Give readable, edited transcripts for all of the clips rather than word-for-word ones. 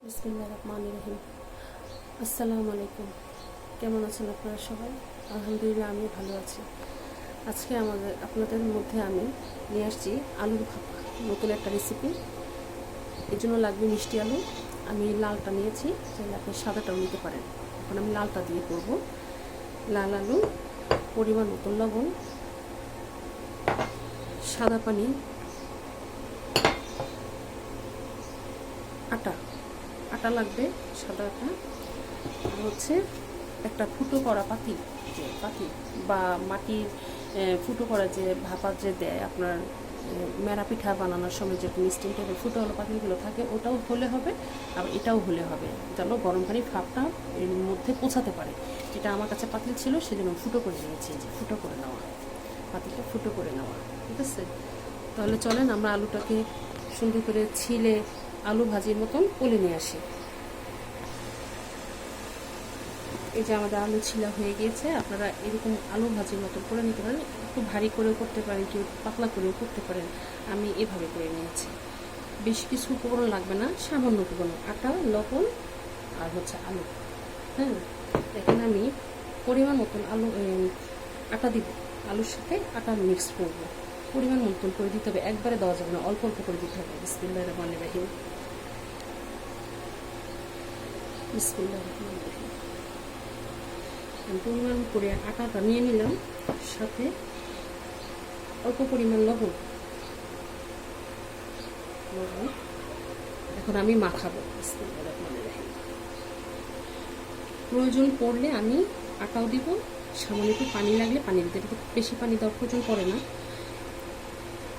বিসমিল্লাহির রহমানির রহিম। আসসালামু আলাইকুম। কেমন আছেন আপনারা সবাই? আলহামদুলিল্লাহ, আমি ভালো আছি। আজকে আপনাদের মধ্যে আমি নিয়ে আসছি আলুর ভাপা, নতুন একটা রেসিপি। এর জন্য লাগবে মিষ্টি আলু। আমি লালটা নিয়েছি, চাইলে আপনি সাদাটাও নিতে পারেন। এখন আমি লালটা দিয়ে করব। লাল আলু, পরিমাণ মতো লবণ, সাদা পানি, আটা আটা লাগবে, সাদা আটা, আর হচ্ছে একটা ফুটো করা পাতি বা মাটির ফুটো করা যে ভাপা যে দেয় আপনার মেরা পিঠা বানানোর সময় যে স্টিম টাইপের ফুটো হলো পাতিলগুলো থাকে, ওটাও হলে হবে। আবার এটাও হলে হবে, যেন গরম পানির ভাপটা এর মধ্যে পৌঁছাতে পারে। এটা আমার কাছে পাতিল ছিল, সেজন্য ফুটো করে নিয়েছি। যে ফুটো করে নেওয়া, পাতিলটা ফুটো করে নেওয়া, ঠিক আছে। তাহলে চলেন আমরা আলুটাকে সুন্দর করে ছিলে আলু ভাজির মতন করে নিয়ে আসি। এই যে আমাদের আলু ছিলা হয়ে গিয়েছে। আপনারা এরকম আলু ভাজির মতো করে নিতে পারেন, একটু ভারী করেও করতে পারেন, কেউ পাতলা করেও করতে পারেন। আমি এভাবে করে নিয়েছি। বেশ কিছু উপকরণ লাগবে না, সামান্য উপকরণ, আটা, লবণ আর হচ্ছে আলু। হ্যাঁ, এখানে আমি পরিমাণ মতন আটা দিব। আলুর সাথে আটা মিক্স করব, পরিমাণ মতন করে দিতে হবে, একবারে দেওয়া যাবে না, অল্প অল্প করে দিতে হবে। বিসমিল্লাহির রহমানির রহিম। বিসমিল্লাহির রহমানির রহিম। পরিমাণ করে আটাটা নিয়ে নিলাম, সাথে অল্প পরিমাণ লবণ। এখন আমি মাখাবো। প্রয়োজন পড়লে আমি আটাও দিব, সামান্য একটু পানি লাগলে পানি দিতে। এটা বেশি পানি দেওয়ার প্রয়োজন পড়ে না,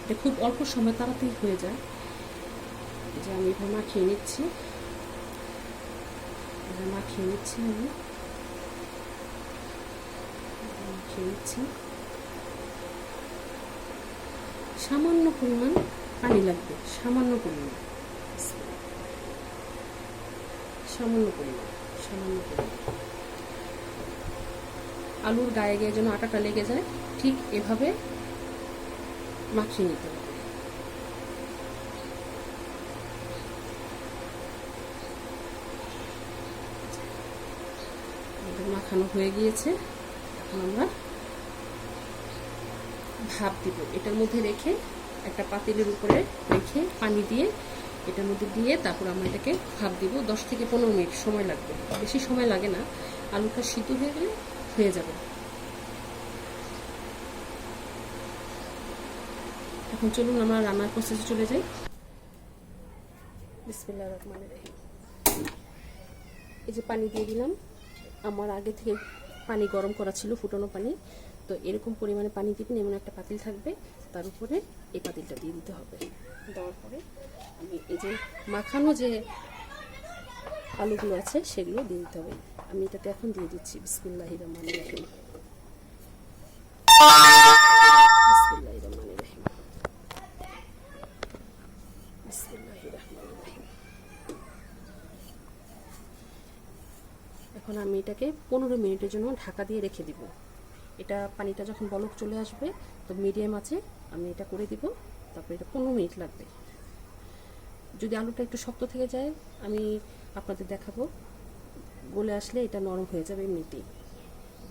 এটা খুব অল্প সময় তাড়াতাড়ি হয়ে যায়। যে আমি এভাবে মাখিয়ে নিচ্ছি, সামান্য পরিমাণ পানি লাগবে, সামান্য পরিমাণ। আলুর গায়ে গায়ে যেন আটাটা লেগে যায়, ঠিক এভাবে মাখিয়ে নিতে হবে। মাখানো হয়ে গিয়েছে। এখন আমরা ভাপ দিব, এটার মধ্যে রেখে, একটা পাতিলের উপরে রেখে পানি দিয়ে এটার মধ্যে দিয়ে তারপর আমরা এটাকে ভাপ দিব। 10 থেকে 15 মিনিট সময় লাগবে, বেশি সময় লাগে না। আলুটা সিদ্ধ হয়ে গেলে হয়ে যাবে। এখন চলুন আমরা রান্নার প্রসেসে চলে যাই। বিসমিল্লাহির রহমানির রহিম। এই যে পানি দিয়ে দিলাম, আমার আগে থেকে পানি গরম করা ছিল, ফুটানো পানি। তো এরকম পরিমাণে পানি দিবেন, এমন একটা পাতিল থাকবে, তার উপরে এই পাতিলটা দিয়ে দিতে হবে। দেওয়ার পরে আমি এই যে মাখানো যে আলুগুলো আছে সেগুলো দিয়ে দিতে হবে। আমি এটাতে এখন দিয়ে দিচ্ছি। বিসমিল্লাহির রহমানির রহিম। বিসমিল্লাহির রহমানির রহিম। বিসমিল্লাহির রহমানির রহিম। এখন আমি এটাকে 15 মিনিটের জন্য ঢাকা দিয়ে রেখে দিব। এটা পানিটা যখন বলক চলে আসবে, তো মিডিয়াম আছে আমি এটা করে দিব। তারপরে এটা 15 মিনিট লাগবে। যদি আলুটা একটু শক্ত থেকে যায়, আমি আপনাদের দেখাবো, গলে আসলে এটা নরম হয়ে যাবে এমনিতেই।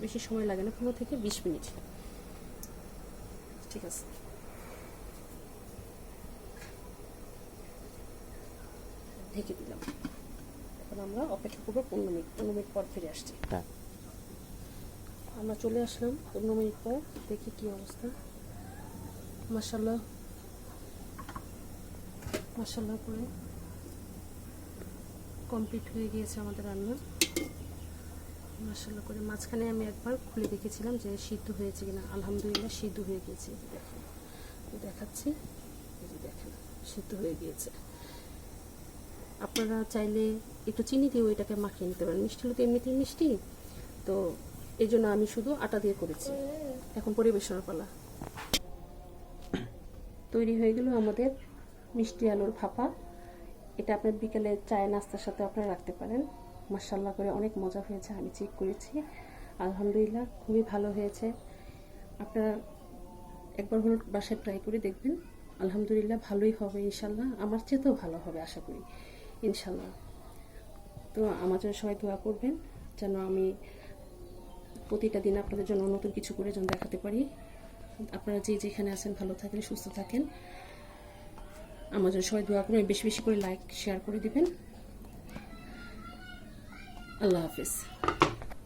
বেশি সময় লাগে না, 15 থেকে 20 মিনিট। ঠিক আছে, ঢেকে দিলাম। এখন আমরা অপেক্ষা করবো 15 মিনিট। 15 মিনিট পর ফিরে আসছি। আমরা চলে আসলাম 15 মিনিট পর। দেখি কি অবস্থা। মাশাআল্লাহ করে কমপ্লিট হয়ে গিয়েছে আমাদের রান্না। মাশাআল্লাহ করে মাঝখানে আমি একবার খুলে দেখেছিলাম যে সিদ্ধ হয়েছে কিনা। আলহামদুলিল্লাহ সিদ্ধ হয়ে গিয়েছে। দেখুন, দেখাচ্ছি, এই যে দেখেন সিদ্ধ হয়ে গিয়েছে। আপনারা চাইলে একটু চিনি দিয়েও এটাকে মাখিয়ে নিতে পারেন। মিষ্টি হলে তো এমনিতেই মিষ্টি, তো এই জন্য আমি শুধু আটা দিয়ে করেছি। এখন পরিবেশনের পালা। তৈরি হয়ে গেল আমাদের মিষ্টি আলুর ভাপা। এটা আপনার বিকেলে চায় নাস্তার সাথে আপনারা রাখতে পারেন। মাশাআল্লাহ করে অনেক মজা হয়েছে, আমি চেক করেছি, আলহামদুলিল্লাহ খুবই ভালো হয়েছে। আপনারা একবার হলো বাসায় ট্রাই করে দেখবেন, আলহামদুলিল্লাহ ভালোই হবে ইনশাল্লাহ। আমার চেয়েতেও ভালো হবে আশা করি ইনশাল্লাহ। তো আমার জন্য সবাই দোয়া করবেন যেন আমি প্রতিটা দিন আপনাদের জন্য নতুন কিছু করে যেন দেখাতে পারি। আপনারা যে যেখানে আছেন ভালো থাকেন, সুস্থ থাকেন। আমার জন্য সবাই দোয়া করবেন, বেশি বেশি করে লাইক শেয়ার করে দিবেন। আল্লাহ হাফিজ।